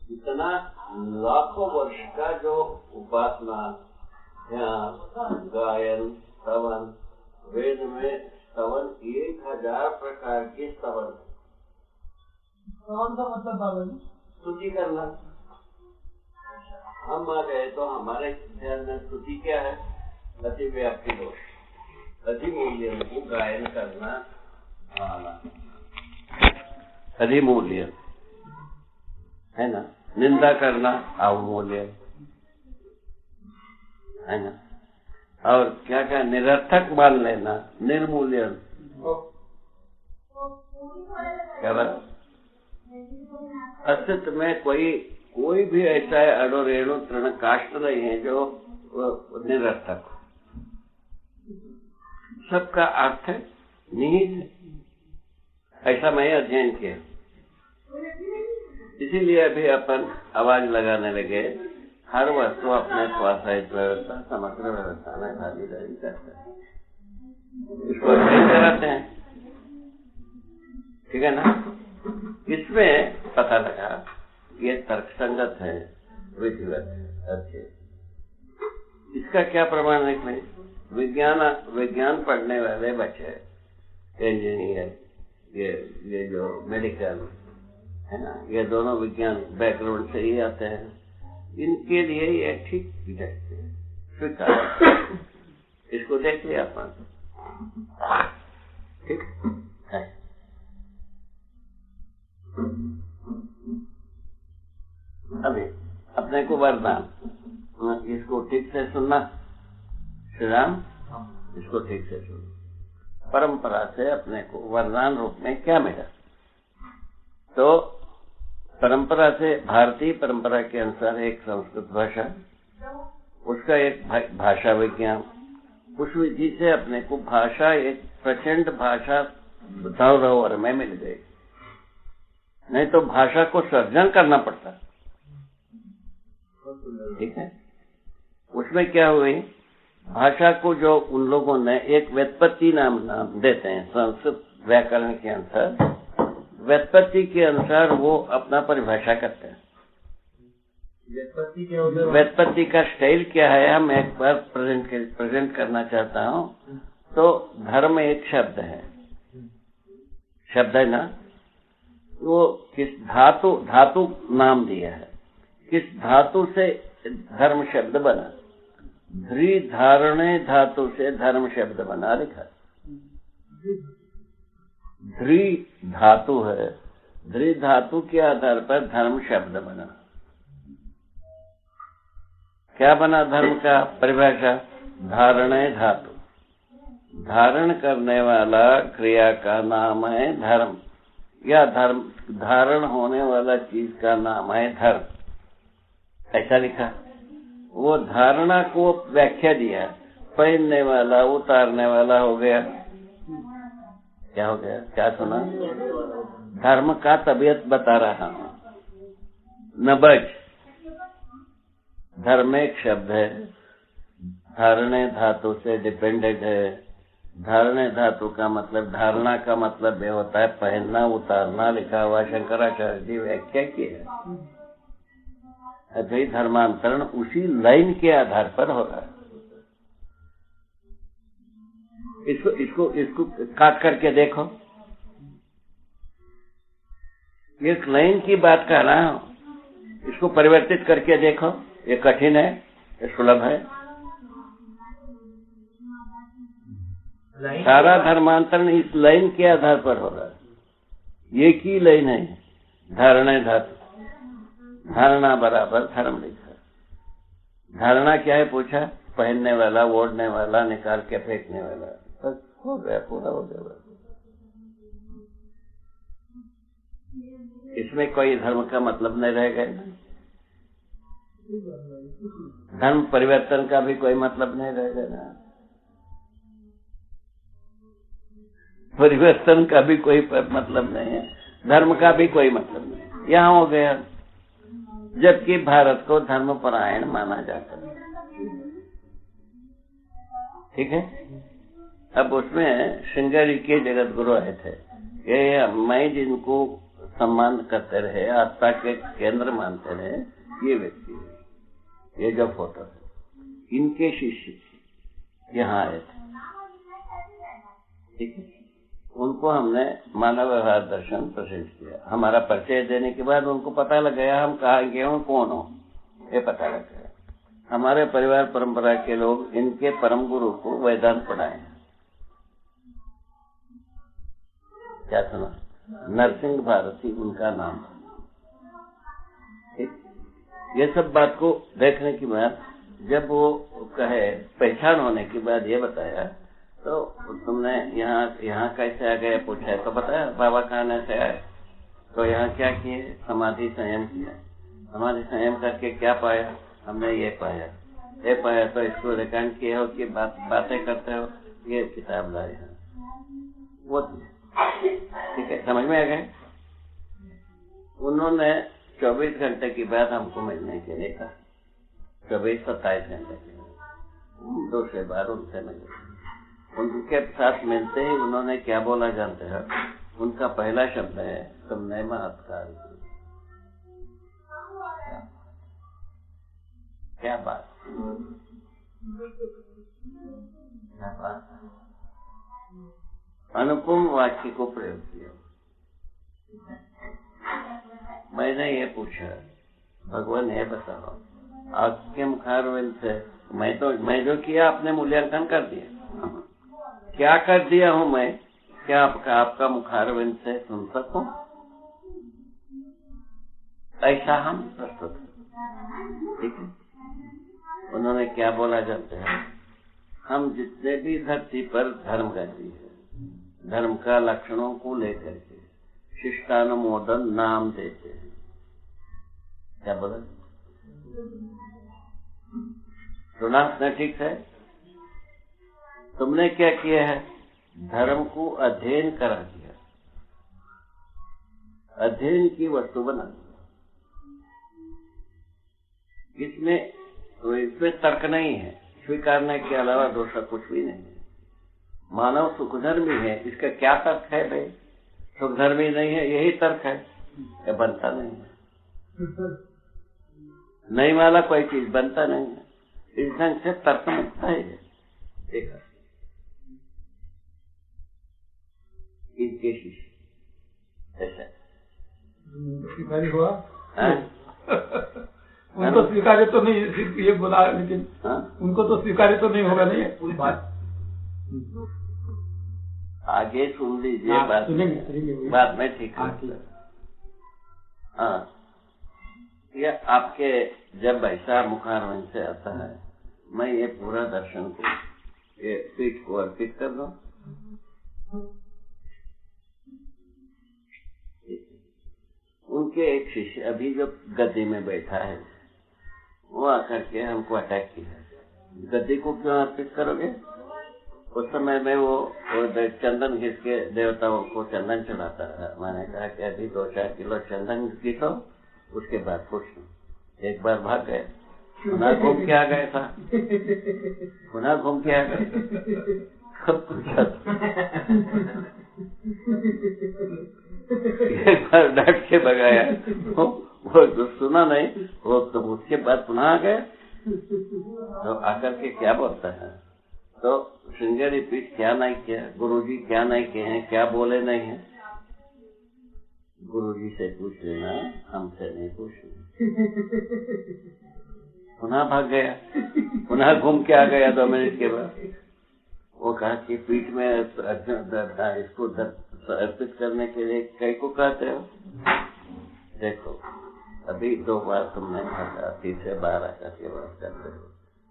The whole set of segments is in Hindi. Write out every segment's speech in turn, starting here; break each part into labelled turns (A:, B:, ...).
A: इतना लाखों वर्ष का जो उपासना, ध्यान, गायन, स्तवन, वेद में स्तवन 1000 प्रकार के स्तवन।
B: कौन सा मतलब बाबा जी?
A: स्तुति करना। हम आ गए तो हमारे ध्यान में स्तुति क्या है? अतिव्याप्ति दोष, अधिमूल्य को गायन करना, अधिमूल्य है ना, निंदा करना अवमूल्य है ना, और क्या क्या निरर्थक मान लेना निर्मूल्य। क्या बात? अस्तित्व में कोई भी ऐसा अणु रेणु तृण काष्ठ नहीं है जो निरर्थक हो। सबका अर्थ निहित है। ऐसा मैं अध्ययन किया। इसीलिए अभी अपन आवाज लगाने लगे, हर वस्तु अपने स्वास्थ्य व्यवस्था समग्र व्यवस्था में भागीदारी करते हैं, इसको अध्ययन कराते हैं। ठीक है ना? इसमें पता लगा ये तर्कसंगत है, विधिवत है। अच्छे, इसका क्या प्रमाण है? विज्ञान पढ़ने वाले बच्चे, इंजीनियर, ये जो मेडिकल है ना, ये दोनों विज्ञान बैकग्राउंड से ही आते हैं। इनके लिए ये ठीक स्वीकार। इसको देख लिया अपन, ठीक है। अभी अपने को वरदान, इसको ठीक से सुनना श्री राम, इसको ठीक से सुनना। परंपरा से अपने को वरदान रूप में क्या मिला? तो परंपरा से, भारतीय परंपरा के अनुसार एक संस्कृत भाषा, उसका एक भाषा विज्ञान, उस विधि से अपने को भाषा, एक प्रचंड भाषा धरोहर में मिल गई। नहीं तो भाषा को सर्जन करना पड़ता। ठीक है? उसमें क्या हुई? भाषा को जो उन लोगों ने एक व्युत्पत्ति नाम देते हैं संस्कृत व्याकरण के अनुसार, व्युत्पत्ति के अनुसार वो अपना परिभाषा करते हैं। व्युत्पत्ति का स्टाइल क्या है, हम एक बार प्रेजेंट करना चाहता हूँ। तो धर्म एक शब्द है ना, वो किस धातु नाम दिया है, किस धातु से धर्म शब्द बना? ध्री धारणे धातु से धर्म शब्द बना, लिखा। ध्री धातु है, ध्री धातु के आधार पर धर्म शब्द बना। क्या बना धर्म का परिभाषा? धारणे धातु, धारण करने वाला क्रिया का नाम है धर्म, या धर्म धारण होने वाला चीज का नाम है धर्म, ऐसा लिखा। वो धारणा को व्याख्या दिया, पहनने वाला उतारने वाला हो गया। क्या हो गया? क्या सुना? धर्म का तबीयत बता रहा हूं। नबज धर्म एक शब्द है, धारणे धातु से डिपेंडेंट है। धारणे धातु का मतलब, धारणा का मतलब ये होता है पहनना उतारना, लिखा हुआ शंकराचार्य जी व्याख्या की है। अद्वैत धर्मांतरण उसी लाइन के आधार पर हो रहा है। इसको काट करके देखो। एक लाइन की बात कह रहा हूं, इसको परिवर्तित करके देखो। ये कठिन है, ये सुलभ है। सारा धर्मांतरण इस लाइन के आधार पर हो रहा है। एक ही लाइन है, धारणा धातु, धारणा बराबर धर्म लिखा। धारणा क्या है पूछा? पहनने वाला, ओढ़ने वाला, निकाल के फेंकने वाला। बस हो गया, पूरा हो गया। इसमें कोई धर्म का मतलब नहीं रह गया। धर्म परिवर्तन का भी कोई मतलब नहीं रह गया। परिवर्तन का भी कोई मतलब नहीं है, धर्म का भी कोई मतलब नहीं। यहाँ हो गया, जबकि भारत को धर्मपरायण माना जाता है। ठीक है? अब उसमें श्रृंगेरी के जगत गुरु आए थे। ये मैं जिनको सम्मान करते रहे, आस्था के केंद्र मानते रहे, ये व्यक्ति है। ये जो फोटो है इनके शिष्य यहाँ आए थे, ठीक है। उनको हमने मानव व्यवहार दर्शन प्रशिक्षित किया। हमारा परिचय देने के बाद उनको पता लग गया हम कहाँ के हो, कौन हो, ये पता लग गया। हमारे परिवार परंपरा के लोग इनके परम गुरु को वेदांत पढ़ाए। क्या सुना? नरसिंह भारती उनका नाम। ये सब बात को देखने के बाद जब वो कहे पहचान होने के बाद ये बताया, तो तुमने यहाँ कैसे आ गए पूछा तो बताया बाबा खाने से आए, तो यहाँ क्या किए? समाधि संयम किया। समाधि संयम करके क्या पाया? हमने ये पाया तो इसको रिकॉर्ड किए हो कि बातें करते हो, ये किताब लाए हैं, वो ठीक है, समझ में आ गए। उन्होंने 24 घंटे के बाद हमको मिलने के लिए कहा, 24-27 घंटे के लिए दूसरे बार उनसे मिले। उनके साथ मिलते ही उन्होंने क्या बोला जानते हैं? उनका पहला शब्द है तुमने महत्कार। क्या बात, क्या बात। अनुपम वाक्य को प्रयोग किया। मैंने ये पूछा, भगवान ये बताओ आपके मुखारविंद से मैं जो किया आपने मूल्यांकन कर दिया, क्या कर दिया हूं मैं? क्या आपका मुखारविंद से सुन सकूं? ऐसा हम प्रस्तुत हैं, ठीक है। उन्होंने क्या बोला जानते हैं? हम जितने भी धरती पर धर्म करती है, धर्म का लक्षणों को लेकर के शिष्टानुमोदन नाम देते हैं। क्या बोला? सुना आपने ठीक है? तुमने क्या किया है? धर्म को अध्ययन करा दिया, अध्ययन की वस्तु बना दिया। इसमें तर्क नहीं है, स्वीकारने के अलावा दूसरा कुछ भी नहीं है। मानव सुखधर्मी है, इसका क्या तर्क है भाई? सुखधर्मी नहीं है, यही तर्क है, ये बनता नहीं है। नहीं वाला कोई चीज बनता नहीं है, इस ढंग से तर्क मिलता है। देखा इनके शिष्य ऐसा
B: स्वीकारी हुआ। उनको स्वीकार्य तो नहीं ये बोला, लेकिन उनको तो स्वीकार्य तो नहीं होगा, नहीं पूरी बात
A: आगे सुन लीजिए, बात में ठीक है। हाँ, यह आपके जब ऐसा मुखारविंद से आता है, मैं ये पूरा दर्शन को ये पीठ को अर्पित कर दूं। उनके एक शिष्य अभी जो गद्दी में बैठा है, वो आकर के हमको अटैक किया। गद्दी को क्यों अर्पित करोगे? उस समय में वो चंदन घिस के देवताओं को चंदन चढ़ाता है। मैंने कहा कि अभी 2-4 किलो चंदन घिसो, उसके बाद पूछना। एक बार भाग गए, पुनः घूम के आ गए था, पुनः घूम के आ गए, सब पूछा। एक बार डांट के भगाया, वो सुना नहीं, वो तो उसके बाद पुनः आ गए। तो आकर के क्या बोलता है? तो श्रृंगेरी पीठ क्या नहीं किया, गुरुजी क्या नहीं किए हैं, क्या बोले नहीं है? गुरुजी से पूछ लेना, हमसे नहीं पूछना। पुनः भाग गया, पुनः घूम के आ गया 2 मिनट के बाद। वो कहा कि पीठ में इसको अर्पित करने के लिए कई को कहते हो? देखो अभी 2 बार तुमने भागा, तीसरे बार आकर के बात करते हो।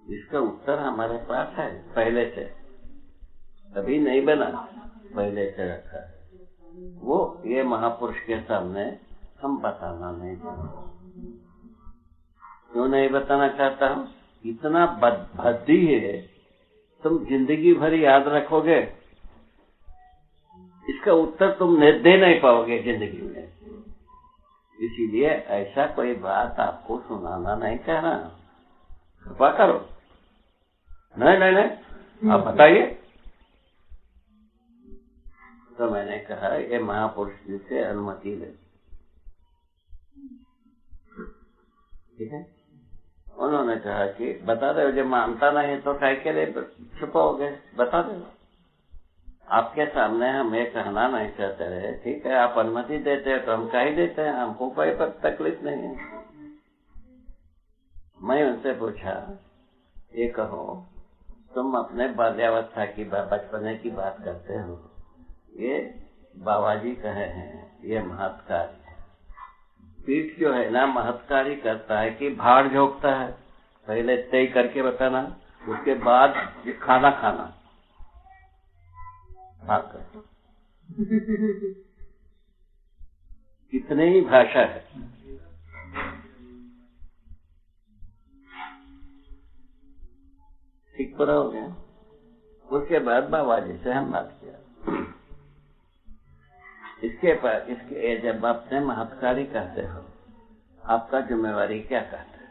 A: इसका उत्तर हमारे पास है पहले से, अभी नहीं बना, पहले से रखा है। वो ये महापुरुष के सामने हम बताना नहीं चाहते। क्यों नहीं बताना चाहता हूँ? इतना भद्दी है, तुम जिंदगी भर याद रखोगे, इसका उत्तर तुम दे नहीं पाओगे जिंदगी में। इसीलिए ऐसा कोई बात आपको सुनाना नहीं चाह रहा, कृपा करो। नहीं आप बताइए। तो मैंने कहा ये महापुरुष जी से अनुमति ले, ठीक है। उन्होंने कहा कि बता दो, जब मानता नहीं तो काय के लिए छुपाओगे, बता दो। आपके सामने हम ये कहना नहीं चाहते रहे, ठीक है, आप अनुमति देते हैं तो हम कह ही देते हैं, हमको कोई तकलीफ नहीं है। मैं उनसे पूछा, ये कहो, तुम अपने बाल्यावस्था की बचपने की बात करते हो, ये बाबाजी कहे हैं ये महत्कारी है। पीठ जो है ना महत्कारी करता है कि भाड़ झोंकता है, पहले तय करके बताना, उसके बाद ये खाना खाना भाग कर। कितने ही भाषा है। ठीक पूरा हो गया। उसके बाद बाबाजी से हम बात किया। इसके जब आपने महत्कारी कहते हो, आपका जिम्मेवारी क्या कहता है?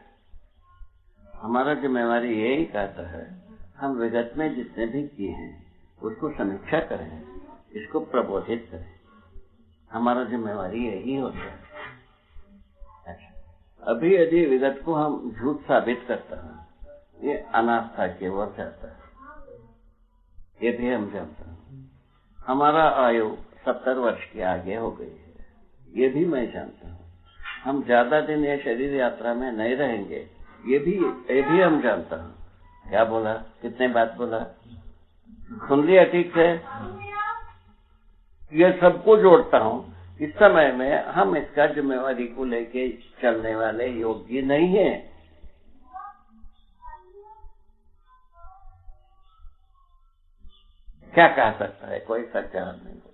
A: हमारा जिम्मेवारी यही कहता है, हम विगत में जितने भी किए हैं उसको समीक्षा करें, इसको प्रबोधित करें। हमारा जिम्मेवारी यही होता है। अच्छा, अभी यदि विगत को हम झूठ साबित करता है, ये अनास्था की ओर जाता है, ये भी हम जानते हैं। हमारा आयु 70 वर्ष के आगे हो गई है, ये भी मैं जानता हूँ। हम ज्यादा दिन ये शरीर यात्रा में नहीं रहेंगे, ये भी हम जानता हूँ। क्या बोला, कितने बात बोला, सुन लिया ठीक से। ये सबको जोड़ता हूँ। इस समय में हम इसका जिम्मेवारी को लेके चलने वाले योग्य नहीं है। क्या कह सकता है कोई सच्चा आदमी को?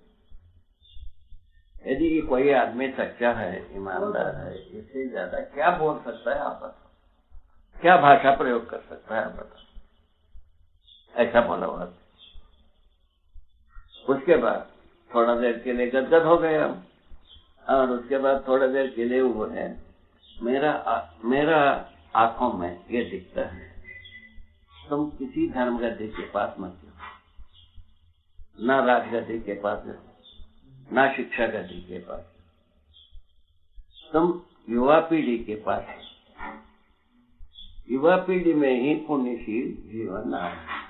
A: यदि कोई आदमी सच्चा है, ईमानदार है, इससे ज्यादा क्या बोल सकता है? आप बताओ, क्या भाषा प्रयोग कर सकता है? आप बताओ। ऐसा बोला हुआ। उसके बाद थोड़ा देर के लिए गदगद हो गए हम, और उसके बाद थोड़ा देर के लिए वो है, मेरा आंखों में ये दिखता है, तुम किसी धर्म गति के पास मत जाओ, ना राजगति के पास जाओ, ना शिक्षा गति के पास, तुम युवा पीढ़ी के पास। युवा पीढ़ी में ही पुण्यशील जीवन आ रहा है,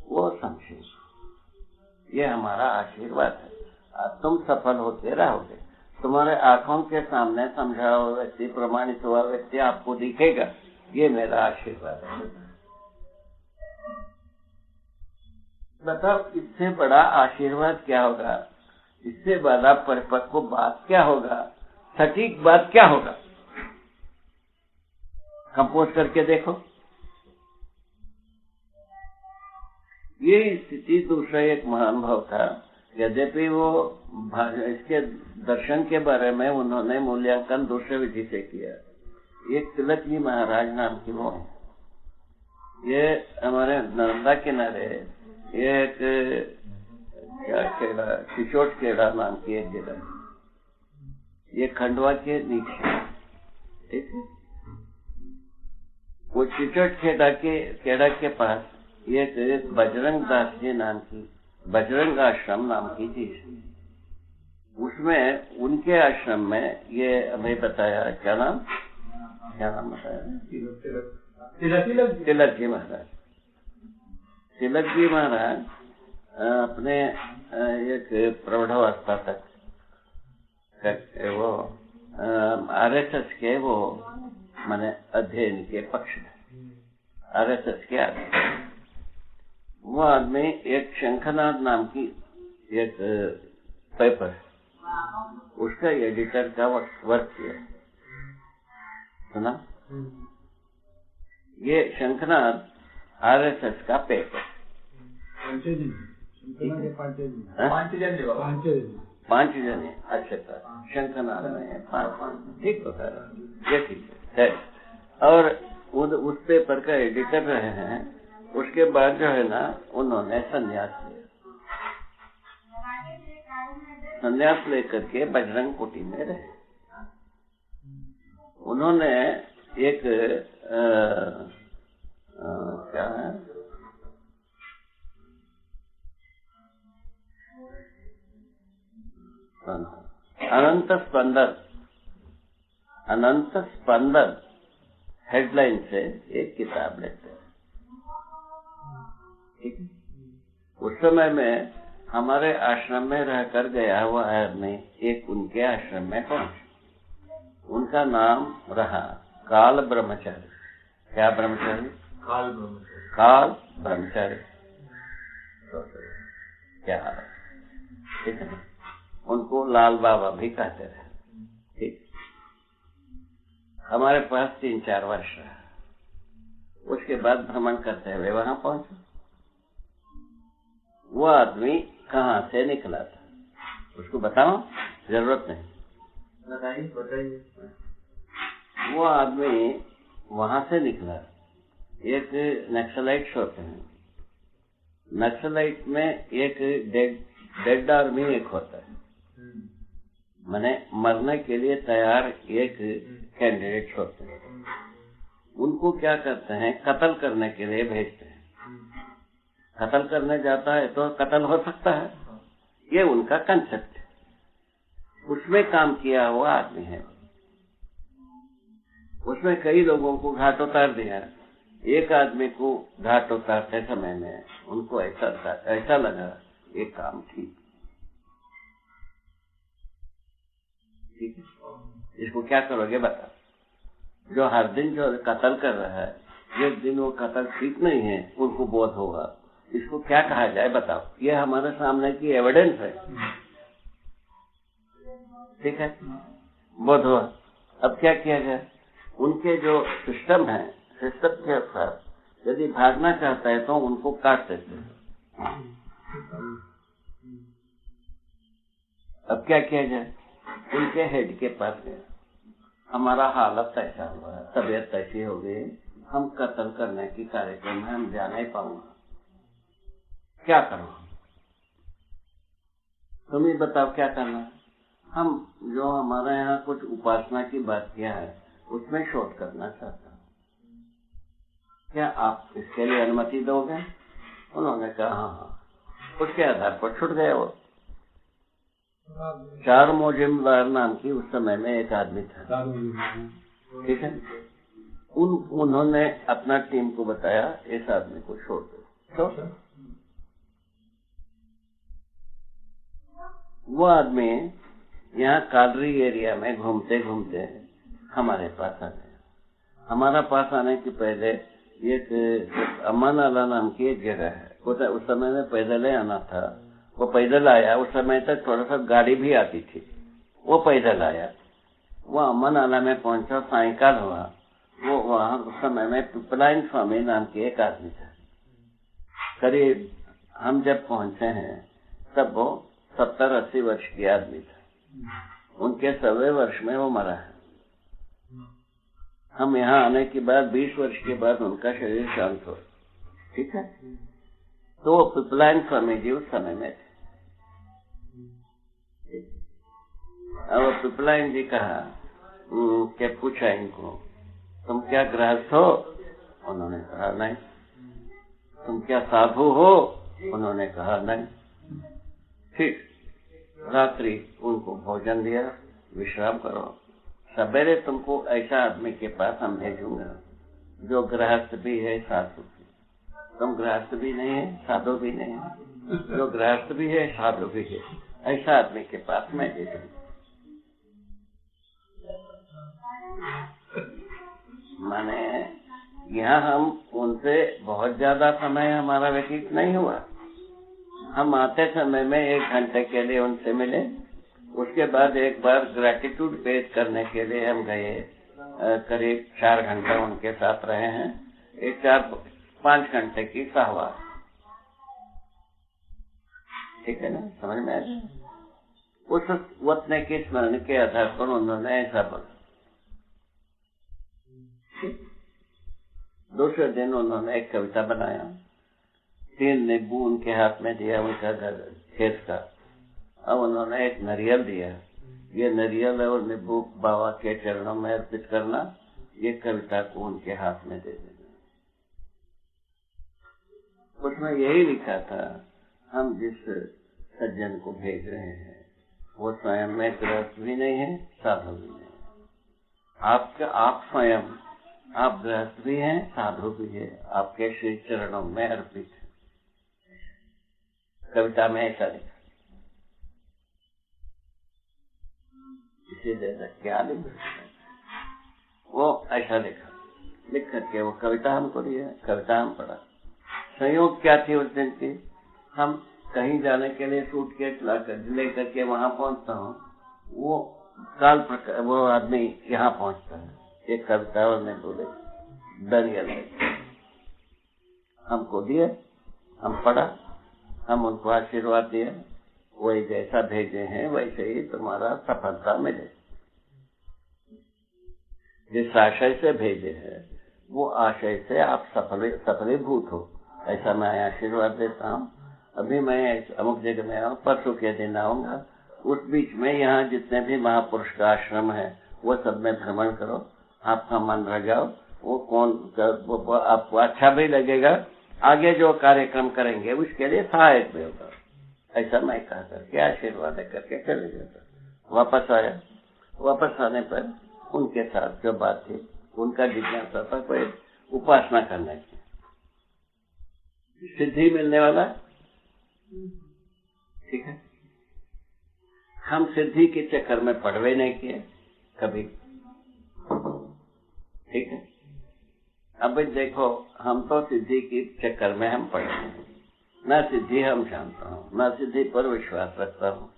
A: वो समझे। ये हमारा आशीर्वाद है। तुम सफल होते रहोगे। तुम्हारे आंखों के सामने समझा हुआ व्यक्ति, प्रमाणित हुआ व्यक्ति आपको दिखेगा। ये मेरा आशीर्वाद है। बताओ, इससे बड़ा आशीर्वाद क्या होगा? इससे बड़ा परिपक्व बात क्या होगा? सटीक बात क्या होगा? कंपोज करके देखो। ये स्थिति दूसरा एक महानुभाव था। यद्यपि वो इसके दर्शन के बारे में उन्होंने मूल्यांकन दूसरे विधि से किया। एक तिलक जी महाराज नाम की वो है, ये हमारे नर्मदा किनारे एक क्या खेड़ा, सिचोट खेड़ा नाम की एक जगह, ये खंडवा के नीचे, ठीक है। वो सिचोट खेड़ा के पास एक बजरंग दास जी नाम की, बजरंग आश्रम नाम की चीज, उसमें उनके आश्रम में ये हमें बताया, क्या नाम बताया? तिलक जी महाराज। तिलक जी महाराज अपने एक प्रौढ़ावस्था तक वो आरएसएस के वो माने अध्ययन के पक्ष में, आरएसएस के आदमी, वो आदमी एक शंखनाद नाम की एक पेपर, उसका एडिटर का वर्क किया। सुना? ये शंखनाद आरएसएस का पेपर, पांच जने अच्छे था, शंखनाद में पांच, ठीक होता है, ये ठीक है। और उस पेपर का एडिटर रहे हैं। उसके बाद जो है ना, उन्होंने संन्यास लिया। संन्यास लेकर के बजरंग कुटी में रहे। उन्होंने एक क्या है, अनंत स्पंदन अनंत स्पंदन हेडलाइन से एक किताब लेते हैं। ठीक है। उस समय में हमारे आश्रम में रहकर गया हुआ आदमी एक उनके आश्रम में पहुंचा। उनका नाम रहा काल ब्रह्मचारी। क्या ब्रह्मचारी?
C: काल ब्रह्मचारी।
A: काल ब्रह्मचारी। क्या हाल है? ठीक है। उनको लाल बाबा भी कहते रहे। ठीक। हमारे पास 3-4 वर्ष रहा। उसके बाद भ्रमण करते हुए वहां पहुंचे। वो आदमी कहाँ से निकला था उसको बताओ, जरूरत नहीं।
C: बताइए।
A: वो आदमी वहां से निकला। एक नक्सलाइट होते हैं। नक्सलाइट में एक डेड आर्मी एक होता है, माने मरने के लिए तैयार एक कैंडिडेट होते हैं। उनको क्या करते हैं, कत्ल करने के लिए भेजते हैं। कत्ल करने जाता है तो कत्ल हो सकता है, ये उनका कंसेप्ट है। उसमें काम किया हुआ आदमी है। उसमें कई लोगों को घाट उतार दिया। एक आदमी को घाट उतारते समय में उनको ऐसा लगा ये काम ठीक है। इसको क्या करोगे बताओ। जो हर दिन जो कत्ल कर रहा है, एक दिन वो कत्ल ठीक नहीं है, उनको बोध होगा। इसको क्या कहा जाए बताओ। ये हमारे सामने की एविडेंस है। ठीक है, बोध हुआ। अब क्या किया जाए। उनके जो सिस्टम है, सिस्टम के अनुसार यदि भागना चाहता है तो उनको काट देते हैं। अब क्या किया जाए। उनके हेड के पास गया, हमारा हालत ऐसा हुआ, तबीयत ऐसी हो गई, हम कत्ल करने की कार्यक्रम में हम जा नहीं पाऊंगा, क्या करो। तुम ही बताओ क्या करना है। हम जो हमारे यहाँ कुछ उपासना की बात किया है उसमें शोध करना चाहता हूँ, क्या आप इसके लिए अनुमति दोगे। उन्होंने कहा हाँ। उसके आधार पर छुट गए वो। 4 मोजिमदार नाम की उस समय में एक आदमी था। ठीक है। उन्होंने अपना टीम को बताया इस आदमी को छोड़ दो। तो वो आदमी यहाँ कालरी एरिया में घूमते घूमते हमारे पास आ गया। हमारा पास आने के पहले एक अमन आला नाम की एक जगह है, उस समय में पैदल आना था। वो पैदल आया। उस समय तक थोड़ा सा गाड़ी भी आती थी। वो पैदल आया। वो अमन आला में पहुंचा, सायकाल हुआ। वो वहां उस समय में पिपलाइन स्वामी नाम के एक आदमी था। करीब हम जब पहुंचे हैं तब वो 70-80 वर्ष की आदमी था। उनके 100वें वर्ष में वो मरा है। हम यहाँ आने के बाद 20 वर्ष के बाद उनका शरीर शांत हो। ठीक है। तो वो पिपलाइन स्वामी जी उस समय में थे। अब पिपलाइन जी कहा क्या पूछा इनको, तुम क्या गृहस्थ हो। उन्होंने कहा नहीं। तुम क्या साधु हो। उन्होंने कहा नहीं। ठीक। रात्रि उनको भोजन दिया, विश्राम करो, सवेरे तुमको ऐसा आदमी के पास हम भेजूंगा जो गृहस्थ भी है साधु भी। तुम गृहस्थ भी नहीं है, साधु भी नहीं है, जो गृहस्थ भी है साधु भी है, ऐसा आदमी के पास मैं भेजूंगा। माने यहाँ हम उनसे बहुत ज्यादा समय हमारा व्यतीत नहीं हुआ। हम आते समय में 1 घंटे के लिए उनसे मिले। उसके बाद एक बार ग्रेटिट्यूड पेश करने के लिए हम गए। करीब 4 घंटे उनके साथ रहे हैं। एक 4-5 घंटे की सहवास। ठीक है ना, समझ में आया। उस वतने के स्मरण के आधार पर उन्होंने ऐसा बोला। दूसरे दिन उन्होंने एक कविता बनाया। 3 नींबू उनके हाथ में दिया, उनका घर खेत का। अब उन्होंने एक नारियल दिया। ये नारियल और नींबू बाबा के चरणों में अर्पित करना, ये कविता को उनके हाथ में दे देना। उसमें यही लिखा था, हम जिस सज्जन को भेज रहे हैं वो स्वयं में गृहस्थ भी नहीं है, साधु भी नहीं है। आप स्वयं आप गृहस्थ भी हैं, साधु भी है, आपके श्री चरणों में अर्पित है। कविता में ऐसा लिखा, इसीलिए क्या लिखा वो ऐसा लिखा, लिख करके वो कविता हमको दिया, कविता हम पढ़ा। संयोग क्या थी उस दिन की, हम कहीं जाने के लिए सूटकेस लेकर के वहां पहुंचता हूँ, वो आदमी यहाँ पहुंचता है, एक कविता उन्होंने बोले दरिया हमको दिए, हम पढ़ा, हम उनको आशीर्वाद दिया, वही जैसा भेजे हैं वैसे ही तुम्हारा सफलता मिले। जिस आशय से भेजे हैं वो आशय से आप सफलीभूत हो, ऐसा मैं आशीर्वाद देता हूँ। अभी मैं अमुक जगह में आऊँ, परसों के दिन आऊंगा, उस बीच में यहाँ जितने भी महापुरुष का आश्रम है वो सब में भ्रमण करो, आपका मन रह जाओ, वो आपको अच्छा भी लगेगा, आगे जो कार्यक्रम करेंगे उसके लिए सहायक भी होगा। ऐसा मैं कहा करके आशीर्वाद करके चले जाता। वापस आया, वापस आने पर उनके साथ जो बात थी, उनका जिज्ञासा था कोई उपासना करने की, सिद्धि मिलने वाला, ठीक है। हम सिद्धि के चक्कर में पड़वे नहीं किए कभी, ठीक है। अब देखो, हम तो सिद्धि के चक्कर में हम पड़े हैं, न सिद्धि हम जानता हूँ, न सिद्धि पर विश्वास रखता हूँ।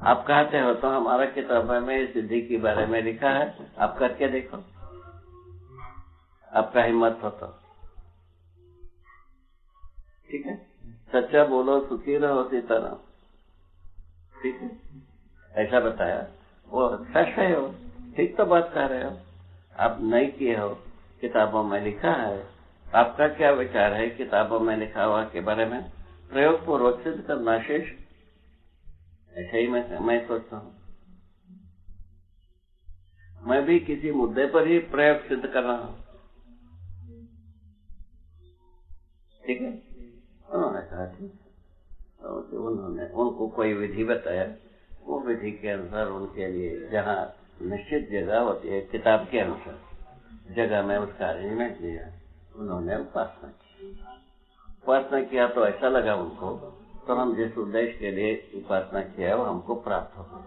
A: आप कहते हो तो हमारा किताब में सिद्धि के बारे में लिखा है, आप करके देखो, आपका हिम्मत हो तो, ठीक है। सच्चा बोलो सुखी रहो सीताराम, ठीक है, ऐसा बताया, वो सच है, हो ठीक तो बात कर रहे हो। आप नहीं किए हो, किताबों में लिखा है, आपका क्या विचार है किताबों में लिखा हुआ के बारे में? प्रयोग पूर्वक सिद्ध करना शेष, ऐसा ही मैं सोचता हूँ। मैं भी किसी मुद्दे पर ही प्रयोग सिद्ध कर रहा हूँ, ठीक है। उन्होंने कहा ठीक, तो उन्होंने उनको कोई विधि बताया, वो विधि के अनुसार उनके लिए जहाँ निश्चित जगह होती है किताब के अनुसार जगह में उसका अरेंजमेंट दिया, उन्होंने उपासना की। उपासना किया तो ऐसा लगा उनको, तो हम जिस उद्देश्य के लिए उपासना किया वो हमको प्राप्त हो गया।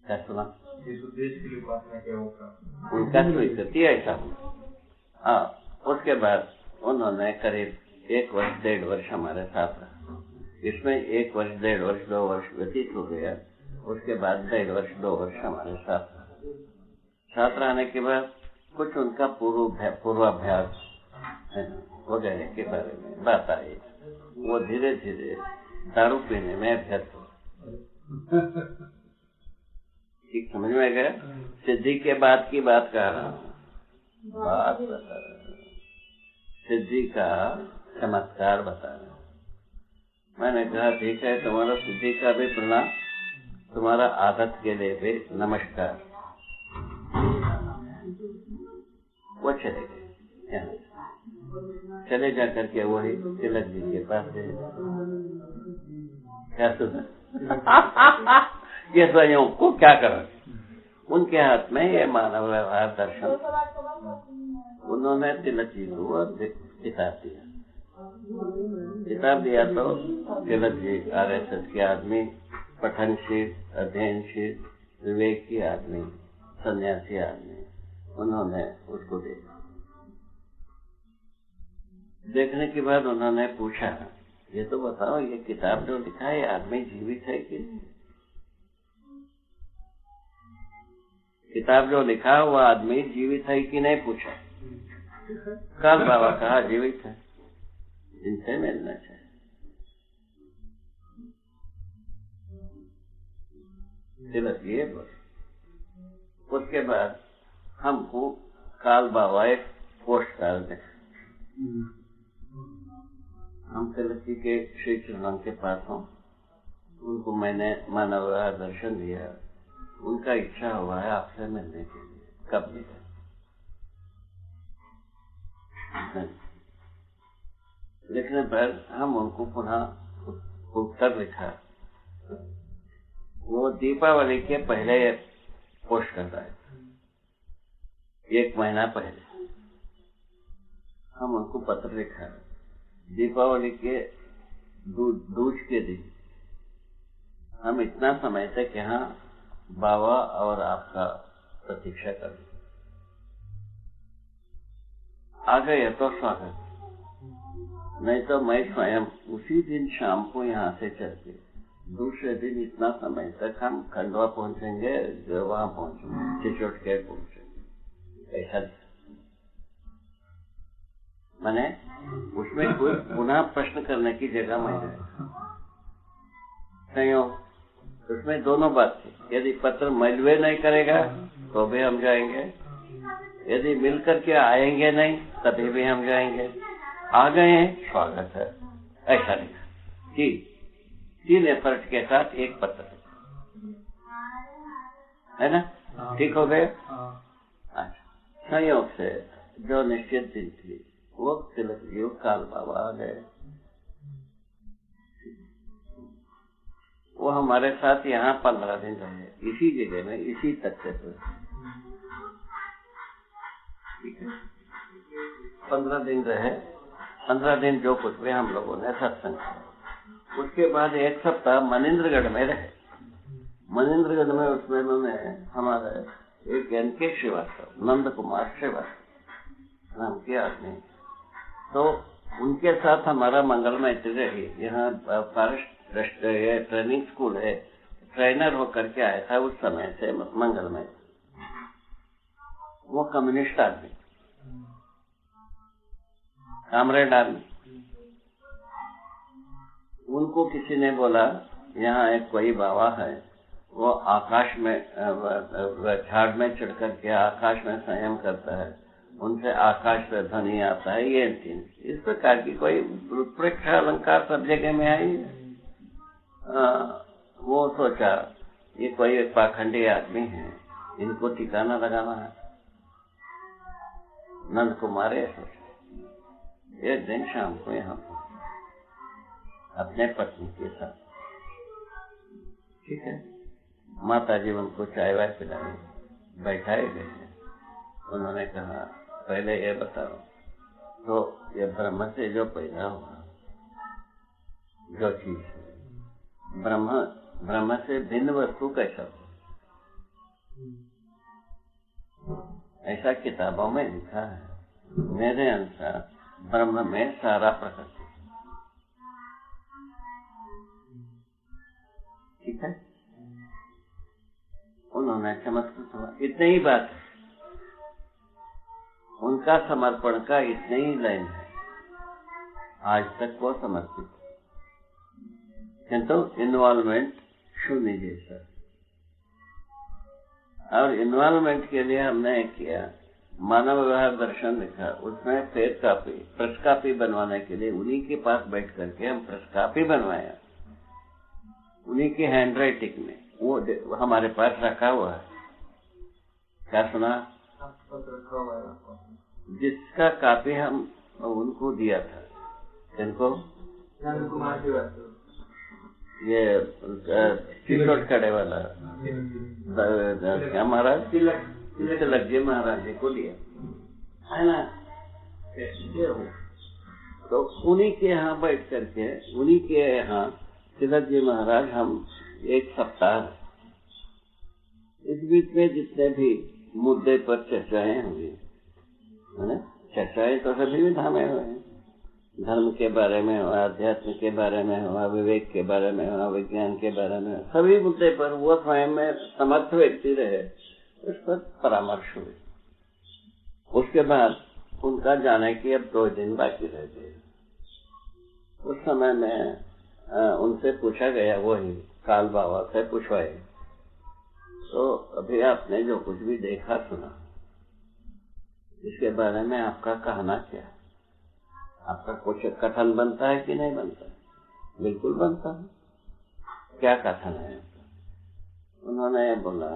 A: क्या सुना?
B: जिस उद्देश्य के लिए उपासना किया वो प्राप्त,
A: उनका स्वीकृति ऐसा हुआ। हाँ, उसके बाद उन्होंने करीब 1 वर्ष 1.5 वर्ष हमारे साथ रहा। इसमें 1 वर्ष 1.5 वर्ष 2 वर्ष व्यतीत हो गया, उसके बाद 1.5 वर्ष 2 वर्ष हमारे साथ रहने के बाद कुछ उनका पूर्वाभ्यास वगैरह के बारे में बात आई, वो धीरे धीरे दारू पीने में अभ्यस्त हो। ठीक समझ में गया? सिद्धि के बाद की बात कह रहा हूँ, बात बता रहा हूँ, सिद्धि का चमत्कार बता रहा हूँ। मैंने कहा ठीक है, तुम्हारा सिद्धि का भी प्रणाम, तुम्हारा आदत के लिए भी नमस्कार। वो चले गए, यहाँ चले जा करके वही तिलक जी के पास है। क्या सुना? ये संयोग को क्या करो, उनके हाथ में ये मानव व्यवहार दर्शन, उन्होंने तिलक जी को किताब दिया तो तिलक जी RSS के आदमी, पठनशील, अध्ययनशील, विवेक की आदमी, सन्यासी आदमी, उन्होंने उसको देखा। देखने के बाद उन्होंने पूछा, ये तो बताओ, ये किताब जो लिखा है आदमी जीवित है कि नहीं? किताब जो लिखा हुआ आदमी जीवित है कि नहीं पूछा। काल बाबा कहा जीवित है, इनसे मिलना चाहिए। तिलक ये बोल। उसके बाद हमको काल बाबा एक पोस्ट कार्ड दे, हम तिलक जी के श्री चरणों के पास हूँ, उनको मैंने मानव दर्शन दिया, उनका इच्छा हुआ है आपसे मिलने के लिए, कब मिले? लिखने पर हम उनको पुनः उत्तर लिखा। वो दीपावली के पहले पोस्ट कर रहा है। 1 महीना पहले हम उनको पत्र लिखा, दीपावली के दूज के दिन हम इतना समय तक यहाँ बाबा और आपका प्रतीक्षा कर आ गए तो स्वागत, नहीं तो मैं स्वयं उसी दिन शाम को यहाँ से चल के दूसरे दिन इतना समय तक हम खंडवा पहुंचेंगे, वहां पहुंचेंगे, चिचोट के पहुंचेंगे। ऐसा मैंने उसमें कोई पुनः प्रश्न करने की जगह मैं संयोग उसमें दोनों बात थी। यदि पत्र मिलवे नहीं करेगा तो भी हम जाएंगे, यदि मिलकर के आएंगे नहीं तभी भी हम जाएंगे। आ गए हैं, स्वागत है, ऐसा लिखा। 3 एफर्ट के साथ एक पत्र है ना, ठीक हो गए। अच्छा, संयोग से जो निश्चित दिन थी वो तिलक जी काल बाबा आ गए। वो हमारे साथ यहाँ 15 दिन रहे, इसी जगह में, इसी तथ्य पर। ठीक है, 15 दिन रहे। 15 दिन जो कुछ भी हम लोगों ने सत्संग किया। उसके बाद 1 सप्ताह मनिंद्रगढ़ में रहे। मनिंद्रगढ़ में उसमें उन्होंने हमारे एक एनके श्रीवास्तव, नंद कुमार श्रीवास्तव नाम के आदमी, तो उनके साथ हमारा मंगलमय रही। यहाँ फॉरेस्ट ये ट्रेनिंग स्कूल है, ट्रेनर होकर के आया था उस समय से मंगलमय। वो कम्युनिस्ट आदमी, कामरेड आदमी। उनको किसी ने बोला यहाँ एक कोई बाबा है, वो आकाश में झाड़ में चढ़ करके आकाश में संयम करता है, उनसे आकाश से ध्वनि आता है। ये इस प्रकार की कोई उत्प्रेक्षा अलंकार सब जगह में आई। वो सोचा ये कोई पाखंडी आदमी है, इनको ठिकाना लगाना है। नंद कुमार सोचा। एक दिन शाम को यहाँ अपने पत्नी के साथ, ठीक है, माता जी उनको चाय वाय पिलाई, बैठाए गए। उन्होंने कहा पहले ये बताओ, तो ये ब्रह्म से जो पैदा हुआ जो चीज है, ब्रह्म से भिन्न वस्तु कैसा हो? ऐसा किताबों में लिखा है। मेरे अनुसार ब्रह्म में सारा प्रकृति, ठीक है। उन्होंने चमत्कार, इतने ही बात, उनका समर्पण का इतने ही लाइन है, आज तक वो समर्पित, किंतु इन्वॉल्वमेंट शून्य जैसा। और इन्वॉल्वमेंट के लिए हमने एक किया, मानव व्यवहार दर्शन लिखा, उसमें फेर कापी, प्रेस कापी बनवाने के लिए उन्हीं के पास बैठ करके हम प्रेस कापी बनवाया, उन्हीं की हैंड राइटिंग में। वो हमारे पास रखा हुआ है। क्या सुना? रखा हुआ है, जिसका कापी हम उनको दिया था। इनको नंद कुमार जी, ये चिचोट खड़े वाला क्या महाराज, तिलक जी महाराज जी को दिया है ना। तो उन्हीं के यहाँ बैठ करके, उन्हीं के यहाँ तिलक जी महाराज हम 1 सप्ताह, इस बीच में जितने भी मुद्दे पर चर्चाएं हुई है ना, चर्चाएं तो सभी विधा में हुए, धर्म के बारे में हुआ, अध्यात्म के बारे में हुआ, विवेक के बारे में हुआ, विज्ञान के बारे में, सभी मुद्दे पर वो स्वयं में समर्थ व्यक्ति रहे, उस पर परामर्श हुई। उसके बाद उनका जाने की अब 2 दिन बाकी रह गए। उस समय में उनसे पूछा गया, वही काल बाबा से पूछवाए, तो अभी आपने जो कुछ भी देखा सुना, इसके बारे में आपका कहना क्या? आपका कुछ कथन बनता है कि नहीं बनता? बिल्कुल बनता है। क्या कथन है? उन्होंने बोला,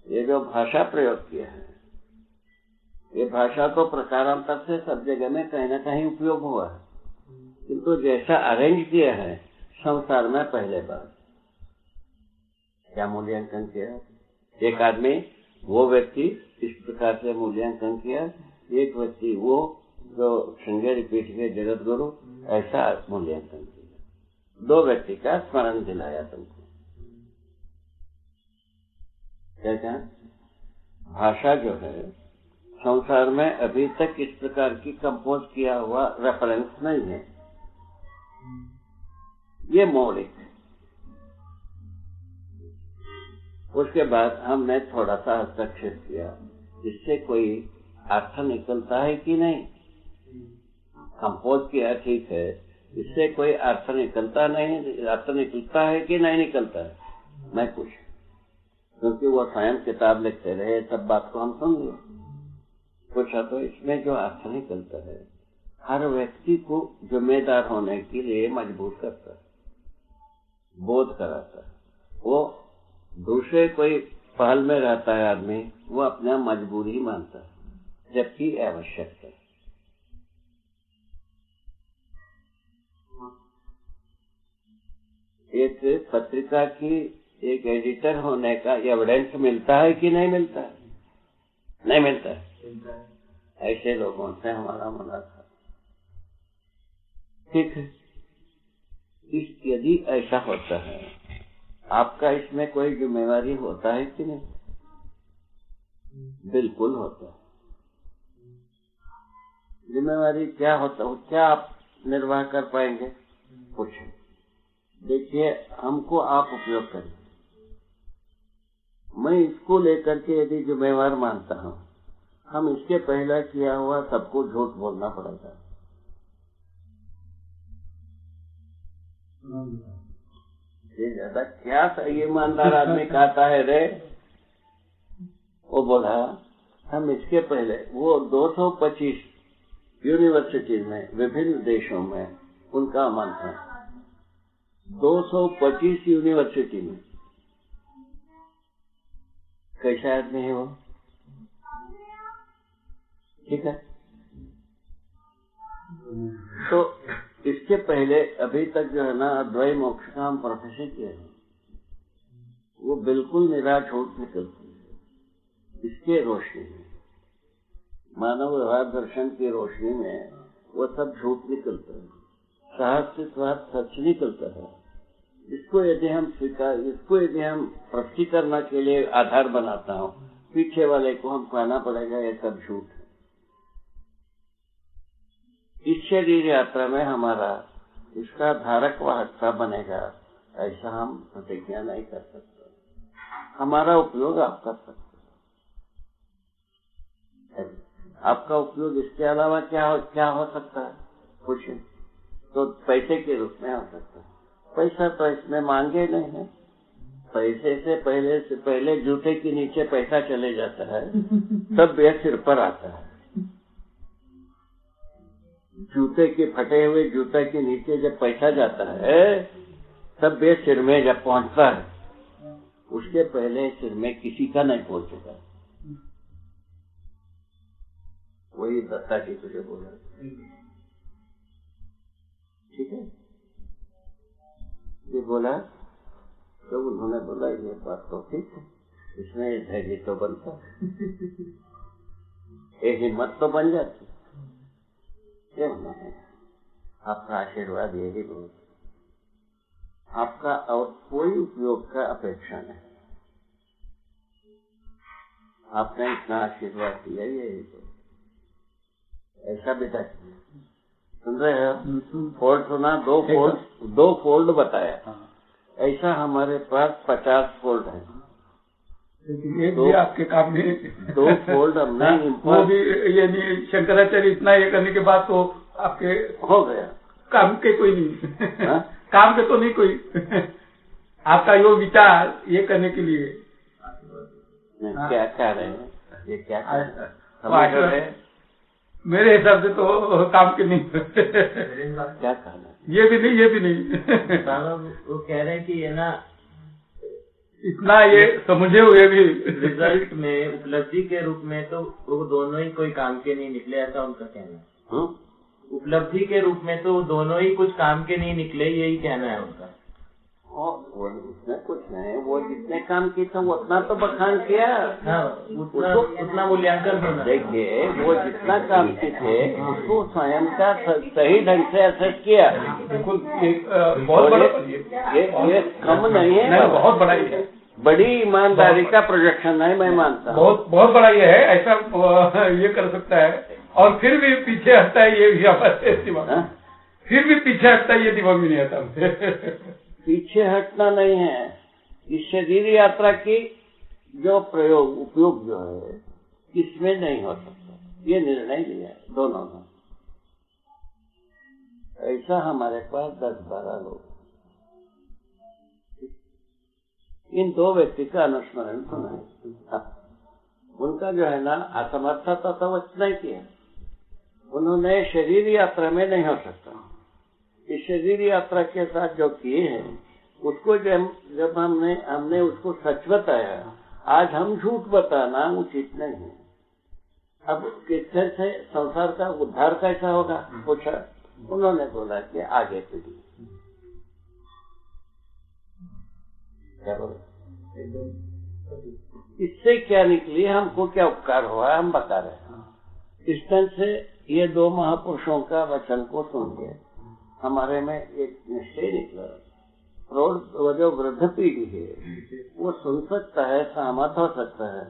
A: ये जो भाषा प्रयोग किया है, ये भाषा तो प्रकारांतर से सब जगह में कहीं न कहीं उपयोग हुआ है, किंतु जैसा अरेंज किया है संसार में पहले बार। क्या मूल्यांकन किया? एक आदमी वो व्यक्ति इस प्रकार से मूल्यांकन किया, एक व्यक्ति वो जो श्रृंगेरी पीठ के जगत गुरु ऐसा मूल्यांकन किया। दो व्यक्ति का स्मरण दिलाया तुमको। क्या भाषा जो है संसार में अभी तक इस प्रकार की कंपोज किया हुआ रेफरेंस नहीं है, ये मौलिक है। उसके बाद हमने थोड़ा सा हस्तक्षेप किया, इससे कोई अर्थ निकलता है कि नहीं। कंपोज किया ठीक है, इससे कोई अर्थ निकलता नहीं, अर्थ निकलता है कि नहीं निकलता है, मैं पूछ, क्योंकि वो स्वयं किताब लिखते रहे, सब बात को हम सुन लिए। पूछा तो इसमें जो अर्थ निकलता है हर व्यक्ति को जिम्मेदार होने के लिए मजबूर करता है, बोध कराता है। वो दूसरे कोई पहल में रहता है आदमी, वो अपना मजबूरी मानता है, जबकि आवश्यकता है। एक पत्रिका की एक एडिटर होने का एविडेंस मिलता है कि नहीं मिलता है? नहीं मिलता है। ऐसे लोगों से हमारा मुलाकात ठीक है। यदि ऐसा होता है, आपका इसमें कोई जिम्मेवारी होता है कि नहीं? बिल्कुल होता है। जिम्मेवारी क्या होता है, क्या आप निर्वाह कर पाएंगे? पूछे। देखिए, हमको आप उपयोग करें, मैं इसको लेकर के यदि जिम्मेवार मानता हूँ, हम इसके पहले किया हुआ सबको झूठ बोलना पड़ेगा। ये ज्यादा क्या सही ईमानदार आदमी कहता है रे, वो बोला हम इसके पहले वो 225 यूनिवर्सिटीज में विभिन्न देशों में उनका अमल था। 225 यूनिवर्सिटी में कैसा आदमी है वो? ठीक है। तो इसके पहले अभी तक जो है ना अद्वैत मोक्ष का हम प्रोफेसर किए हैं, वो बिल्कुल निराश झूठ निकलती है। इसके रोशनी में, मानव व्यवहार दर्शन की रोशनी में वो सब झूठ निकलता है, सहस्तित्वाद सच निकलता है। इसको यदि हम स्वीकार, इसको यदि हम प्रस्फुटीकरण के लिए आधार बनाता हूँ, पीछे वाले को हम कहना पड़ेगा ये सब झूठ है। इस शरीर यात्रा में हमारा इसका धारक वाहकता बनेगा, ऐसा हम प्रतिज्ञा नहीं कर सकते। हमारा उपयोग आप कर सकते, आपका उपयोग इसके अलावा क्या हो सकता है? पूछे तो पैसे के रूप में हो सकता है। पैसा तो इसमें मांगे नहीं है। पैसे से पहले जूते के नीचे पैसा चले जाता है, तब यह सिर पर आता है। जूते के फटे हुए जूते के नीचे जब पैसा जाता है, तब यह सिर में जब पहुंचता है, उसके पहले सिर में किसी का नहीं पहुंचेगा। वही दत्ता जी तुझे बोला, ठीक है। ये बोला तो उन्होंने बोला ये बात तो ठीक है, इसमें धैर्य तो बनता है, ये हिम्मत तो बन जाती। क्यों नहीं? आपका आशीर्वाद यही बहुत, आपका और कोई उपयोग का अपेक्षा नहीं। आपने इतना आशीर्वाद दिया, यही तो ऐसा बेटा सुन रहे हो? फोल्ड सुना, दो फोल्ड बताया, ऐसा हमारे पास 50 फोल्ड है।
B: एक भी आपके काम में
A: 2 फोल्ड हमने
B: वो भी ये नहीं, शंकराचार्य इतना ये करने के बाद तो आपके
A: हो गया,
B: काम के कोई नहीं काम के तो नहीं कोई आपका यो विचार ये करने के लिए
A: क्या कह रहे हैं, ये क्या समझ रहे हैं?
B: मेरे हिसाब से तो काम के नहीं
A: क्या कहना,
B: ये भी नहीं
C: बाबा वो कह रहे हैं कि ये ना
B: इतना ये समझे हुए भी
C: रिजल्ट में उपलब्धि के रूप में तो वो दोनों ही कोई काम के नहीं निकले, ऐसा उनका कहना है। उपलब्धि के रूप में तो दोनों ही कुछ काम के नहीं निकले, यही कहना है उनका।
A: उसमें कुछ नहीं, वो जितने काम किए थे उतना तो बखान किया।
C: हाँ, उतना मूल्यांकन होना।
A: देखिए वो जितना काम किए थे उसको स्वयं का सही ढंग से असेस किया।
B: बिल्कुल बहुत बड़ा
A: ये कम नहीं है,
B: बहुत बड़ा ही है,
A: बड़ी ईमानदारी का प्रोजेक्शन है, मैं मानता हूँ।
B: बहुत बड़ा ये है, ऐसा ये कर सकता है और फिर भी पीछे हटता है, ये भी हमारे दिमाग, फिर भी पीछे हटता है, ये दिमाग में नहीं आता हमसे।
A: पीछे हटना नहीं है, इस शरीर यात्रा की जो उपयोग जो है इसमें नहीं हो सकता, ये निर्णय लिया है दोनों ने। ऐसा हमारे पास 10-12 लोग, इन 2 व्यक्ति का अनुस्मरण सुना है। उनका जो है ना असमर्थता तो उतना ही किया, उन्होंने शरीर यात्रा में नहीं हो सकता। इस शरीर यात्रा के साथ जो किए हैं उसको जब हमने उसको सच बताया, आज हम झूठ बताना उचित नहीं है। अब किससे से संसार का उद्धार कैसा होगा पूछा, उन्होंने बोला कि आगे पीढ़ी। क्या बोले, इससे क्या निकली, हमको क्या उपकार हुआ, हम बता रहे हैं। इस तरह से ये 2 महापुरुषों का वचन को सुन के हमारे में एक निश्चय निकला। वो जो वृद्ध पीढ़ी है वो सुन सकता है, सहमत हो सकता है,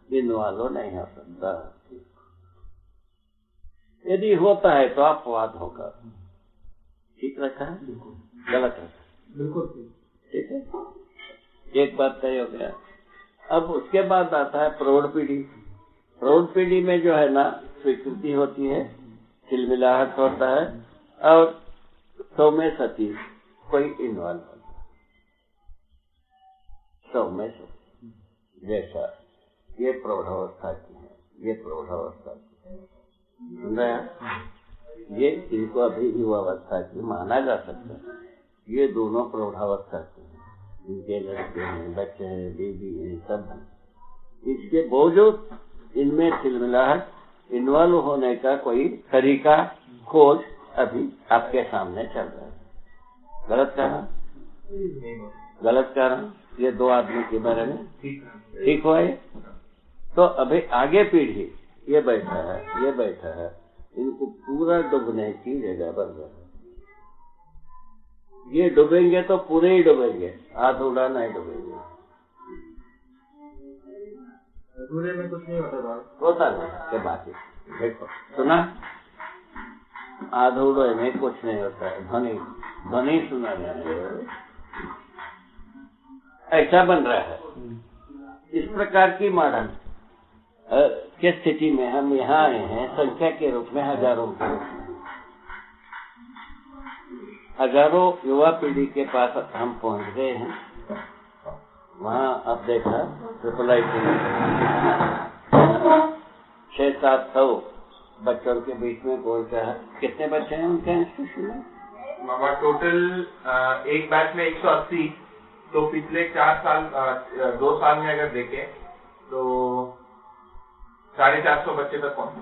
A: इन्वॉल्व नहीं हो सकता। यदि होता है तो अपवाद होगा। ठीक रखा है, गलत है,
B: बिल्कुल
A: ठीक है। एक बात तय हो गया। अब उसके बाद आता है प्रौढ़ पीढ़ी। प्रौढ़ पीढ़ी में जो है ना स्वीकृति होती है, खिलमिलाहट होता है और 100 में सती कोई इन्वॉल्व होता है। 100 में सती जैसा ये प्रौढ़ावस्था की है, ये प्रौढ़ावस्था की है, सुन रहे हैं? ये इनको अभी युवावस्था की माना जा सकता है। ये दोनों प्रौढ़ावस्था की हैं, इनके लड़के हैं, बच्चे हैं, बीबी हैं, सब हैं। इसके बावजूद इनमें खिलमिलाहट, इन्वॉल्व होने का कोई तरीका खोज अभी आपके सामने चल रहा है। गलत कारण, गलत कारण ये 2 आदमी के बारे में ठीक हुआ है। तो अभी आगे पीढ़ी ये बैठा है, इनको पूरा डूबने की जगह बन रहा है। ये डूबेंगे तो पूरे ही डूबेंगे, आधूरा नहीं डूबेंगे।
C: अधूरे में कुछ नहीं
A: होता नहीं के बाकी देखो सुना, आधूरे में कुछ नहीं होता है, ध्वनि सुना जाने ऐसा बन रहा है। इस प्रकार की मॉडर्न के स्थिति में हम यहाँ आए हैं, संख्या के रूप में हजारों के रूप में, हजारों युवा पीढ़ी के पास हम पहुंच गए हैं। वहाँ अब देखा ट्रिपल-आईटी में 600-700 बच्चों के बीच में पहुंचा है। कितने बच्चे हैं उनके इंस्टीट्यूशन में?
D: मामा टोटल एक बैच में 180, तो पिछले 4 साल 2 साल में अगर देखें तो 450 बच्चे तक पहुंचे।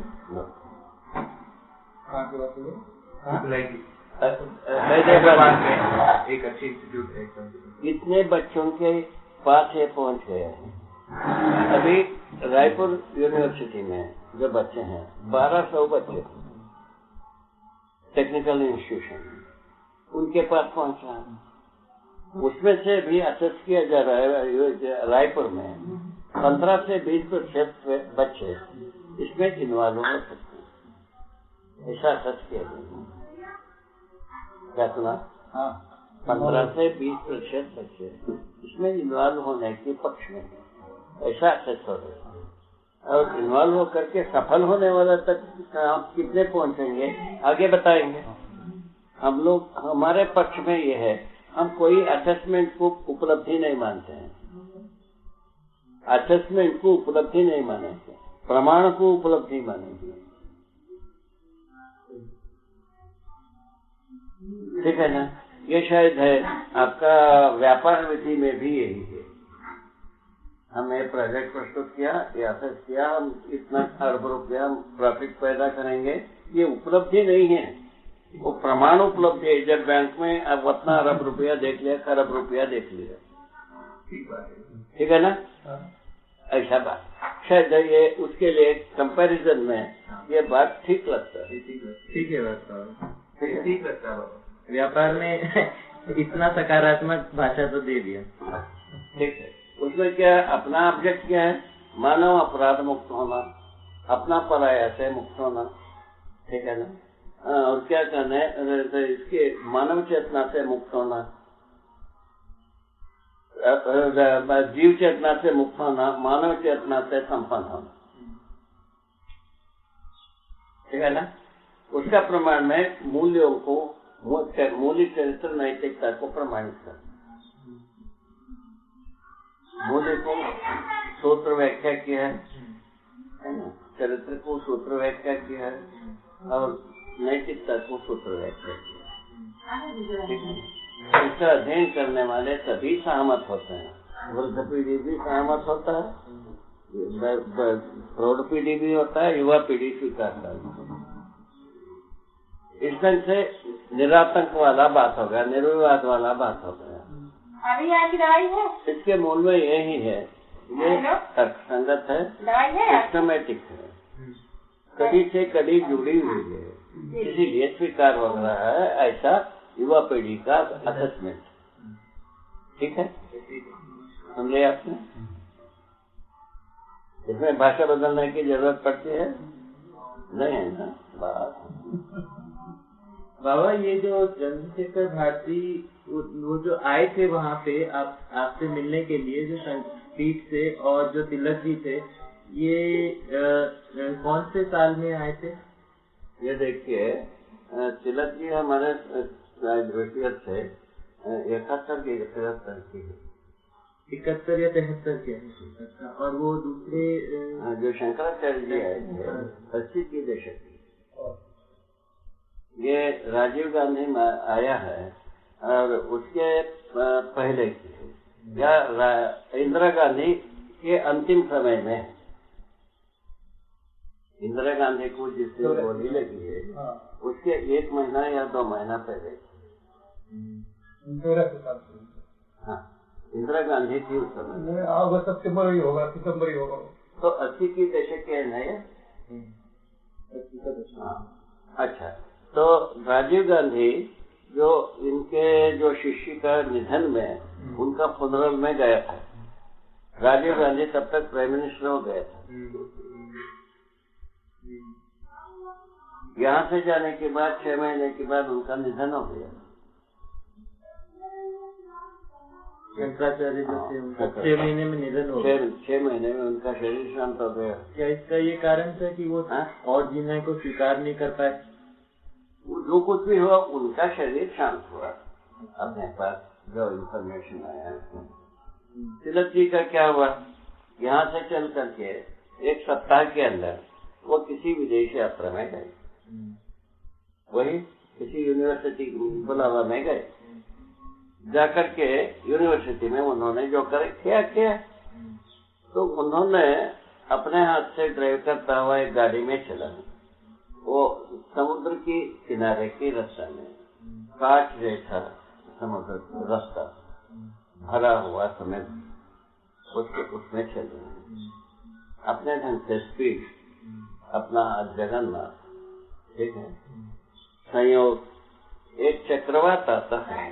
D: एक अच्छी इंस्टीट्यूट है,
A: इतने बच्चों के पास ये पहुंच गए हैं। अभी रायपुर यूनिवर्सिटी में जो बच्चे हैं 1200 बच्चे टेक्निकल इंस्टीट्यूशन उनके पास पहुंचा है। उसमें से भी असेस किया जा रहा है रायपुर में 15 से 20% बच्चे इसमें इन्वॉल्व हो सकते हैं, ऐसा असेस किया गया। क्या सुना? 15 से 20% बच्चे इसमें इन्वॉल्व होने के पक्ष में, ऐसा असेस हो रहा है। और इन्वॉल्व होकर के सफल होने वाला तक कितने पहुंचेंगे आगे बताएंगे। हम लोग, हमारे पक्ष में ये है, हम कोई असेसमेंट को उपलब्धि नहीं मानते हैं, असेसमेंट को उपलब्धि नहीं मानेंगे, प्रमाण को उपलब्धि मानेंगे। ठीक है ना? ये शायद है आपका व्यापार विधि में भी यही है। हमें प्रोजेक्ट प्रस्तुत किया, ये असेस किया, हम इतना अरब रुपया प्रॉफिट पैदा करेंगे, ये उपलब्धि नहीं है, वो प्रमाण उपलब्ध है। रिजर्व बैंक में अब उतना अरब रुपया देख लिया, खरब रुपया देख लिया, ठीक है ना? ऐसा बात शायद ये उसके लिए कंपैरिजन में ये बात ठीक लगता है।
C: ठीक है बात,
D: ठीक लगता है।
C: व्यापार में इतना सकारात्मक भाषा तो दे दिया,
A: ठीक है। उसमें क्या अपना ऑब्जेक्ट क्या है? मानव अपराध मुक्त होना, अपना पराया से मुक्त होना, ठीक है ना? और क्या करना है? तो इसके मानव चेतना से मुक्त होना, जीव चेतना से मुक्त होना, मानव चेतना से संपन्न होना, ठीक है ना? उसका प्रमाण में मूल्यों को, मूल्य चरित्र नैतिकता को प्रमाणित करना। मूल्य को सूत्र व्याख्या किया है ना? चरित्र को सूत्र व्याख्या किया है और नैतिकता को सूत्र व्याख्या किया है। इसका अध्ययन करने वाले सभी सहमत होते हैं। वृद्ध पीढ़ी भी सहमत होता है, प्रौढ़ पीढ़ी भी होता है, युवा पीढ़ी स्वीकारता है। इस ढंग से निरातंक वाला बात हो गया, निर्विवाद वाला बात हो गया।
E: अभी आपकी दवाई है?
A: इसके मूल में यही है, ये तर्कसंगत है, सिस्टमेटिक है, कड़ी से कड़ी जुड़ी हुई है, इसीलिए स्वीकार हो रहा है ऐसा युवा पीढ़ी का असेसमेंट। ठीक है, समझे आपने? इसमें भाषा बदलने की जरूरत पड़ती है नहीं है ना?
C: बाबा ये जो चंद्रशेखर भारती वो जो आए थे वहाँ पे आपसे मिलने के लिए, जो पीठ से, और जो तिलक जी थे, ये कौन से साल में आए थे?
A: ये देखिए, तिलक जी हमारे ग्रेजुएट थे 71 की 73 की
C: 71 या 73 के। अच्छा, और वो दूसरे
A: जो शंकराचार्य जी आए थे 80 की दशक की। ये राजीव गांधी आया है और उसके पहले की, या इंदिरा गांधी के अंतिम समय में, इंदिरा गांधी को जिससे गोली लगी है उसके 1 महीना या 2 महीना पहले। हाँ, इंदिरा गांधी थी उस समय,
B: अगस्त सितंबर ही होगा, सितंबर ही होगा।
A: तो 80 की दशक के है। अच्छा, तो राजीव गांधी जो इनके जो शिष्य का निधन में उनका फुनरल में गया था। राजीव गांधी तब तक प्राइम मिनिस्टर हो गया था। यहाँ से जाने के बाद 6 महीने के बाद उनका निधन हो गया।
C: शंकराचार्य जो थे 6 महीने में निधन हो गया।
A: 6 महीने में उनका शरीर शांत हो गया।
C: क्या इसका ये कारण था कि वो और जीने को स्वीकार नहीं कर पाए?
A: जो कुछ भी हुआ, उनका शरीर शांत हुआ। अपने पास जो इंफॉर्मेशन आया, तिलक जी का क्या हुआ, यहाँ से चल करके 1 सप्ताह के अंदर वो किसी विदेश यात्रा में गए, वही किसी यूनिवर्सिटी बुलावा में गए। जाकर के यूनिवर्सिटी में उन्होंने जो किया, तो उन्होंने अपने हाथ से ड्राइव करता हुआ एक गाड़ी में चला, वो समुद्र की किनारे की रास्ता में, काट जैसा समुद्र रास्ता भरा हुआ समय, उसमें चल रहे हैं अपने ढंग से स्पीड, अपना जगन्नाथ। ठीक है, संयोग एक चक्रवात आता है,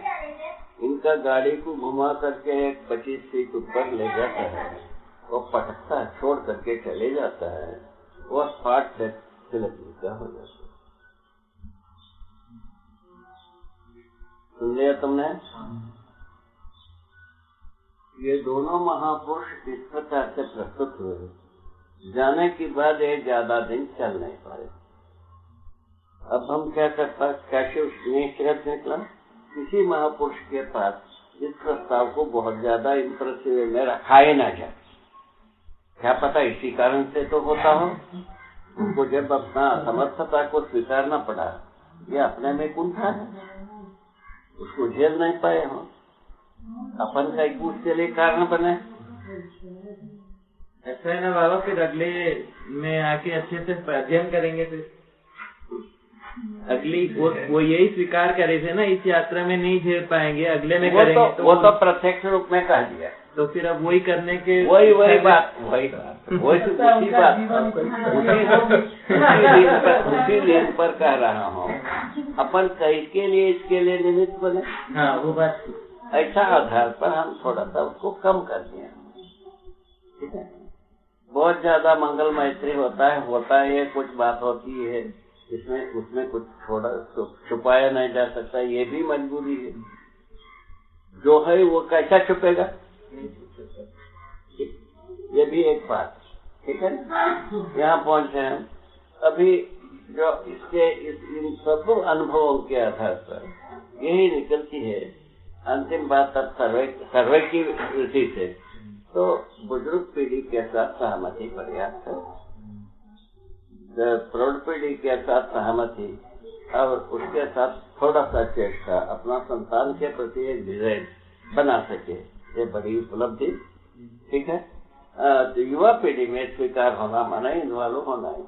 A: इनका गाड़ी को घुमा करके 25 फीट ऊपर ले जाता है, वो पटकता है, छोड़ करके चले जाता है, वो स्पॉट से तिलक जी का हो जाता है। सुन लिया तुमने? ये दोनों महापुरुष इस प्रकार से प्रस्तुत हुए, जाने के बाद ये ज्यादा दिन चल नहीं पाए। अब हम क्या करता, कैसे निकला, किसी महापुरुष के पास इस प्रस्ताव को बहुत ज्यादा इंप्रेसिव में रखा ही ना जाए। क्या पता इसी कारण से तो होता हो, उनको जब अपना असमर्थता को स्वीकारना पड़ा, ये अपने में कुंठा है, उसको झेल नहीं पाए हो, अपन का एक उसके लिए कारण बने।
C: ऐसा है ना बाबा, फिर अगले में आके अच्छे से अध्ययन करेंगे फिर। अगली वो यही स्वीकार करे थे ना, इस यात्रा में नहीं झेल पाएंगे, अगले में
A: वो
C: करेंगे।
A: तो वो तो प्रत्यक्ष रूप में कह दिया।
C: तो फिर अब वही करने के
A: वही बात उसी दिन पर कह रहा हूँ, अपन किसके लिए इसके लिए निमित्त बने।
C: हाँ, वो बात
A: ऐसा आधार पर हम थोड़ा सा उसको कम कर दिया। ठीक है, बहुत ज्यादा मंगल मैत्री होता है ये कुछ बात होती है, इसमें उसमें कुछ थोड़ा छुपाया नहीं जा सकता, ये भी मजबूरी है। जो है वो कैसा छुपेगा, ये भी एक बात। ठीक है, यहाँ पहुंचे हम अभी। जो इन सब अनुभवों के आधार पर यही निकलती है अंतिम बात। अब सर्वे की दृष्टि से तो बुजुर्ग पीढ़ी के साथ सहमति पर्याप्त है, प्रौढ़ पीढ़ी के साथ सहमति और उसके साथ थोड़ा सा चेष्टा अपना संतान के प्रति एक डिजाइन बना सके, ये बड़ी उपलब्धि। ठीक है, तो युवा पीढ़ी में स्वीकार होना माना इन्वॉल्व होना है।